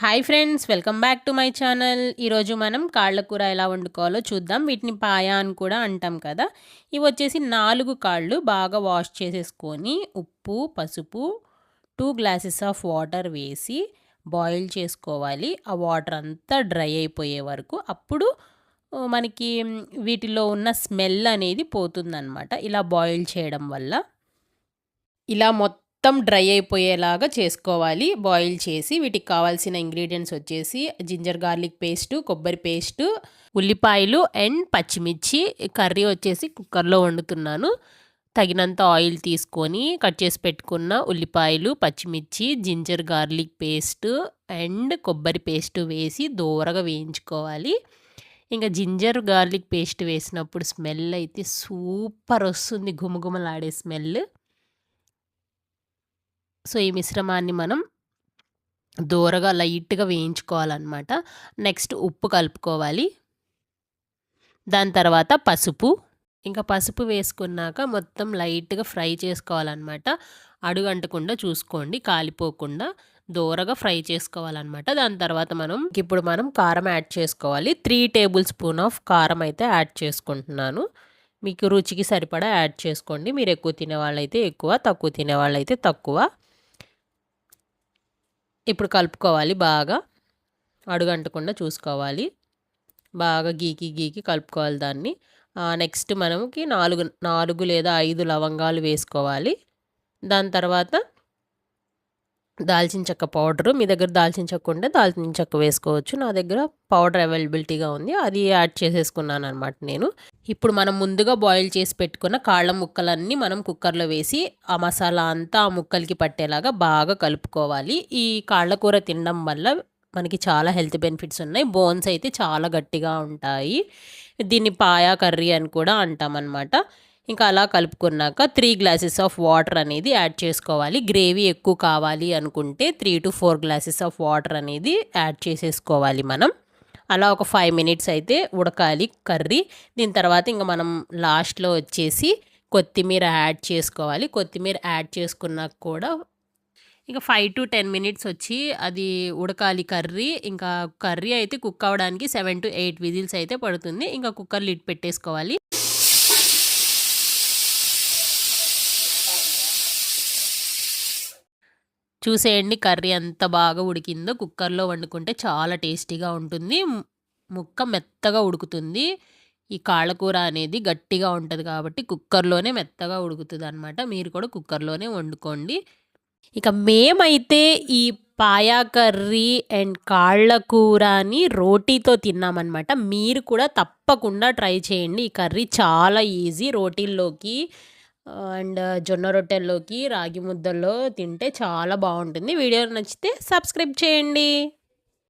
Hi friends, welcome back to my channel. ఈరోజు మనం కాళ్ళ కూర ఎలా వండుకోవాలో చూద్దాం. వీటిని పాయా అని కూడా అంటాం కదా. ఇవి వచ్చేసి 4 కాళ్ళు బాగా వాష్ చేసేసుకొని ఉప్పు, పసుపు, 2 గ్లాసెస్ ఆఫ్ వాటర్ వేసి బాయిల్ చేసుకోవాలి. ఆ వాటర్ అంతా డ్రై అయిపోయే వరకు. అప్పుడు మనకి వీటిలో ఉన్న స్మెల్ అనేది పోతుందన్నమాట, ఇలా బాయిల్ చేయడం వల్ల. ఇలా మొత్తం డ్రై అయిపోయేలాగా చేసుకోవాలి బాయిల్ చేసి. వీటికి కావాల్సిన ఇంగ్రీడియంట్స్ వచ్చేసి జింజర్ గార్లిక్ పేస్టు, కొబ్బరి పేస్టు, ఉల్లిపాయలు అండ్ పచ్చిమిర్చి. కర్రీ వచ్చేసి కుక్కర్లో వండుతున్నాను. తగినంత ఆయిల్ తీసుకొని కట్ చేసి పెట్టుకున్న ఉల్లిపాయలు, పచ్చిమిర్చి, జింజర్ గార్లిక్ పేస్టు అండ్ కొబ్బరి పేస్టు వేసి దోరగా వేయించుకోవాలి. ఇంకా జింజర్ గార్లిక్ పేస్ట్ వేసినప్పుడు స్మెల్ అయితే సూపర్ వస్తుంది, గుమగుమలాడే స్మెల్. సో ఈ మిశ్రమాన్ని మనం దోరగా లైట్గా వేయించుకోవాలన్నమాట. నెక్స్ట్ ఉప్పు కలుపుకోవాలి. దాని తర్వాత పసుపు. ఇంకా పసుపు వేసుకున్నాక మొత్తం లైట్గా ఫ్రై చేసుకోవాలన్నమాట. అడుగంటకుండా చూసుకోండి, కాలిపోకుండా దోరగా ఫ్రై చేసుకోవాలన్నమాట. దాని తర్వాత ఇప్పుడు మనం కారం యాడ్ చేసుకోవాలి. 3 టేబుల్ స్పూన్ ఆఫ్ కారం అయితే యాడ్ చేసుకుంటున్నాను. మీకు రుచికి సరిపడా యాడ్ చేసుకోండి. మీరు ఎక్కువ తినేవాళ్ళైతే ఎక్కువ, తక్కువ తినేవాళ్ళైతే తక్కువ. ఇప్పుడు కలుపుకోవాలి బాగా, అడుగంటకుండా చూసుకోవాలి. బాగా గీకి కలుపుకోవాలి దాన్ని. నెక్స్ట్ మనకి 4 లేదా 5 లవంగాలు వేసుకోవాలి. దాని తర్వాత దాల్చిన చెక్క పౌడరు. మీ దగ్గర దాల్చిన చెక్క ఉంటే దాల్చిన చెక్క వేసుకోవచ్చు. నా దగ్గర పౌడర్ అవైలబిలిటీగా ఉంది, అది యాడ్ చేసేసుకున్నాను అనమాట నేను. ఇప్పుడు మనం ముందుగా బాయిల్ చేసి పెట్టుకున్న కాళ్ళ ముక్కలన్నీ మనం కుక్కర్లో వేసి ఆ మసాలా అంతా ఆ ముక్కలకి పట్టేలాగా బాగా కలుపుకోవాలి. ఈ కాళ్ళ కూర తినడం వల్ల మనకి చాలా హెల్త్ బెనిఫిట్స్ ఉన్నాయి. బోన్స్ అయితే చాలా గట్టిగా ఉంటాయి. దీన్ని పాయా కర్రీ అని కూడా అంటామన్నమాట. ఇంకా అలా కలుపుకున్నాక 3 గ్లాసెస్ ఆఫ్ వాటర్ అనేది యాడ్ చేసుకోవాలి. గ్రేవీ ఎక్కువ కావాలి అనుకుంటే 3 to 4 గ్లాసెస్ ఆఫ్ వాటర్ అనేది యాడ్ చేసేసుకోవాలి మనం. అలా ఒక 5 మినిట్స్ అయితే ఉడకాలి కర్రీ. దీని తర్వాత ఇంకా మనం లాస్ట్లో వచ్చేసి కొత్తిమీర యాడ్ చేసుకోవాలి. కొత్తిమీర యాడ్ చేసుకున్నాక కూడా ఇంకా 5 to 10 మినిట్స్ వచ్చి అది ఉడకాలి కర్రీ. ఇంకా కర్రీ అయితే కుక్ అవ్వడానికి 7 to 8 విజిల్స్ అయితే పడుతుంది. ఇంకా కుక్కర్ లిడ్ పెట్టేసుకోవాలి. చూసేయండి కర్రీ ఎంత బాగా ఉడికిందో. కుక్కర్లో వండుకుంటే చాలా టేస్టీగా ఉంటుంది, ముక్క మెత్తగా ఉడుకుతుంది. ఈ కాళ్ళకూర అనేది గట్టిగా ఉంటుంది కాబట్టి కుక్కర్లోనే మెత్తగా ఉడుకుతుంది అనమాట. మీరు కూడా కుక్కర్లోనే వండుకోండి. ఇక మేమైతే ఈ పాయా కర్రీ అండ్ కాళ్ళ కూరని రోటీతో తిన్నామన్నమాట. మీరు కూడా తప్పకుండా ట్రై చేయండి. ఈ కర్రీ చాలా ఈజీ. రోటీల్లోకి అండ్ జొన్న రొట్టెల్లోకి, రాగి ముద్దల్లో తింటే చాలా బాగుంటుంది. వీడియో నచ్చితే సబ్స్క్రైబ్ చేయండి.